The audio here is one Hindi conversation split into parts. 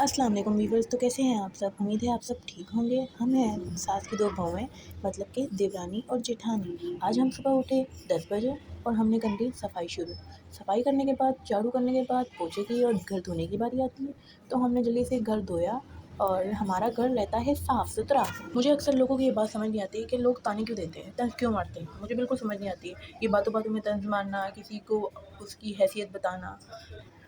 अस्सलाम वालेकुम वीवर्स। तो कैसे हैं आप सब? उम्मीद है आप सब ठीक होंगे। हम हैं सास की दो बहुएँ, मतलब कि देवरानी और जेठानी। आज हम सुबह उठे 10 बजे और हमने कर ली सफाई शुरू। सफाई करने के बाद, झाड़ू करने के बाद पोछे की और घर धोने की बारी आती है। तो हमने जल्दी से घर धोया और हमारा घर रहता है साफ़-सुथरा। मुझे अक्सर लोगों की ये बात समझ नहीं आती कि लोग ताने क्यों देते हैं, तंज़ क्यों मारते हैं? मुझे बिल्कुल समझ नहीं आती है। ये बातों-बातों में तंज़ मारना, किसी को उसकी हैसियत बताना।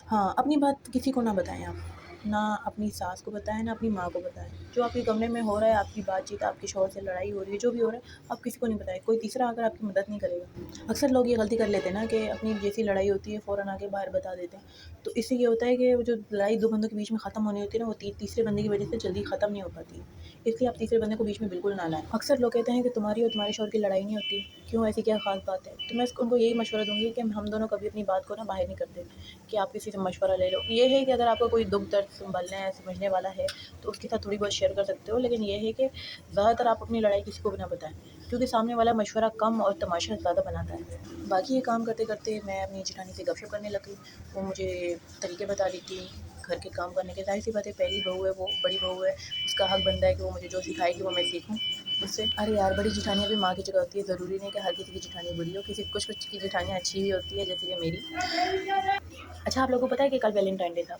हाँ, अपनी बात किसी को ना बताएँ आप। ना अपनी सास को बताएँ, ना अपनी माँ को बताएँ। जो आपके कमरे में हो रहा है, आपकी बातचीत, आपके शौहर से लड़ाई हो रही है, जो भी हो रहा है, आप किसी को नहीं बताएँ। कोई तीसरा आकर आपकी मदद नहीं करेगा। अक्सर लोग ये गलती कर लेते हैं ना कि अपनी जैसी लड़ाई होती है, फ़ौरन आके बाहर बता देते हैं। तो इससे ये होता है कि वो जो लड़ाई 2 बंदों के बीच में ख़त्म होनी होती है ना, वो तीसरे बंदे की वजह से जल्दी ख़त्म नहीं हो पाती है। इसलिए आप तीसरे बंदे को बीच में बिल्कुल ना लाएँ। अक्सर लोग कहते हैं कि तुम्हारी और तुम्हारे शौहर की लड़ाई नहीं होती, क्यों, ऐसी क्या ख़ास बात है? तो मैं उनको यही मशवरा दूँगी कि हम दोनों कभी अपनी बात को ना बाहर नहीं करते, कि आप किसी से मशवरा ले लो। ये है कि अगर आपको कोई दुःख दर्द सँभालना है, समझने वाला है, तो उसके साथ थोड़ी बहुत शेयर कर सकते हो। लेकिन ये है कि ज़्यादातर आप अपनी लड़ाई किसी को भी ना बताएँ, क्योंकि सामने वाला मशवरा कम और तमाशा ज़्यादा बनाता है। बाकी ये काम करते-करते मैं अपनी जेठानी से गपशप करने लग गई। वो मुझे तरीके बता रही थी घर के काम करने के। ज़ाहिर-सी बात है, पहली बहू है वो, बड़ी बहू है, उसका हक बनता है कि वो मुझे जो सिखाएगी वो मैं सीखूँ उससे। अरे यार, बड़ी जेठानियाँ भी माँ की जगह होती है, ज़रूरी नहीं कि हर किसी की जेठानी बुरी हो, कुछ-कुछ की जेठानियाँ अच्छी भी होती है, जैसे कि मेरी। अच्छा, आप लोगों को पता है कि कल वैलेंटाइन डे था?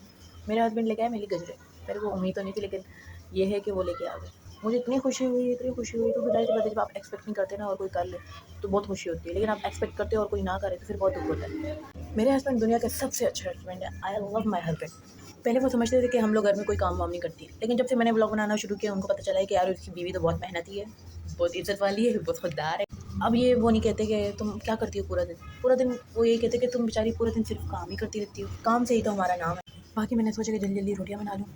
मेरे हस्बैंड लेके आए मेरे लिए गजरे। मेरे को उम्मीद तो नहीं थी, लेकिन ये है कि वो लेके आ गए। मुझे इतनी खुशी हुई, क्योंकि ज़ाहिर-सी बात है, जब आप एक्सपेक्ट नहीं करते ना और कोई कर ले, तो बहुत खुशी होती है। लेकिन आप एक्सपेक्ट करते हो और कोई ना करे, तो फिर बहुत दुःख होता है। मेरे हस्बैंड दुनिया के सबसे अच्छे हस्बैंड हैं। I love my husband. पहले वो समझते थे कि हम लोग घर में कोई काम-वाम नहीं करती। लेकिन जब से मैंने व्लॉग बनाना शुरू किया, उनको पता चला है कि यार उसकी बीवी तो बहुत मेहनती है, बहुत इज़्ज़त वाली है, बहुत खुददार है। अब ये वो नहीं कहते कि तुम क्या करती हो पूरा दिन? पूरा दिन वो यही कहते कि तुम बेचारी पूरा दिन सिर्फ़ काम ही करती रहती हो। काम से ही तो हमारा नाम है। बाकी मैंने सोचा कि जल्दी-जल्दी रोटियाँ बना लूँ।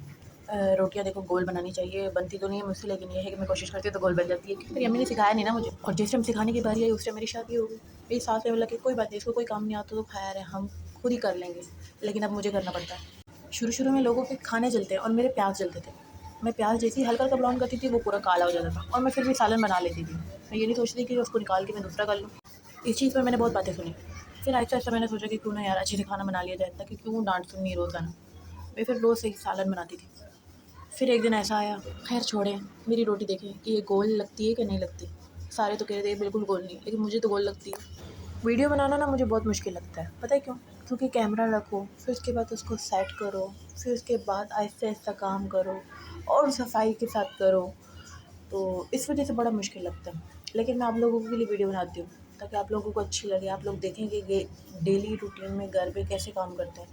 रोटियाँ देखो गोल बनानी चाहिए, बनती तो नहीं है मुझसे, लेकिन ये है कि मैं कोशिश करती हूँ तो गोल बन जाती है, क्योंकि मेरी अम्मी ने सिखाया नहीं ना मुझे। और जिस टाइम सिखाने की बारी आई, उस टाइम मेरी शादी हो गई। मेरी सास ने बोला कि कोई बात नहीं, इसको कोई काम नहीं आता तो खाया रहे, हम खुद ही कर लेंगे। लेकिन अब मुझे करना पड़ता है। शुरू-शुरू में लोगों के खाने जलते हैं और मेरे प्याज़ जलते थे। मैं प्याज़ जैसे ही हल्का-हल्का ब्राउन करती थी, वो पूरा काला हो जाता था और मैं फिर भी सालन बना लेती थी। मैं ये नहीं सोचती कि उसको निकाल के मैं दूसरा कर लूँ। इस चीज़ पर मैंने बहुत बातें सुनी। फिर आहिस्ता-आहिस्ता मैंने सोचा कि क्यों ना यार अच्छे से खाना बना लिया जाए, ताकि क्यों डाँट सुननी रोज़ाना। मैं फिर रोज़ से ही सालन बनाती थी। फिर एक दिन ऐसा आया, ख़ैर छोड़ें, मेरी रोटी देखें कि ये गोल लगती है कि नहीं लगती। सारे तो कह रहे थे ये बिल्कुल गोल नहीं, लेकिन मुझे तो गोल लगती है। वीडियो बनाना ना मुझे बहुत मुश्किल लगता है, पता है क्यों? क्योंकि कैमरा रखो, फिर उसके बाद उसको सेट करो, फिर उसके बाद आहिस्ता-आहिस्ता काम करो और सफाई के साथ करो, तो इस वजह से बड़ा मुश्किल लगता है। लेकिन मैं आप लोगों के लिए वीडियो बनाती हूँ, ताकि आप लोगों को अच्छी लगे, आप लोग देखें कि ये डेली रूटीन में घर पे कैसे काम करते हैं।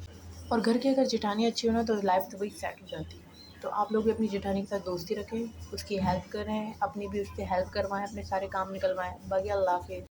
और घर की अगर जेठानी अच्छी हो ना, तो लाइफ तो वही सेट हो जाती है। तो आप लोग भी अपनी जेठानी के साथ दोस्ती रखें, उसकी हेल्प करें, अपनी भी उससे हेल्प करवाएँ, अपने सारे काम निकलवाएँ। बाकी अल्लाह हाफ़िज़।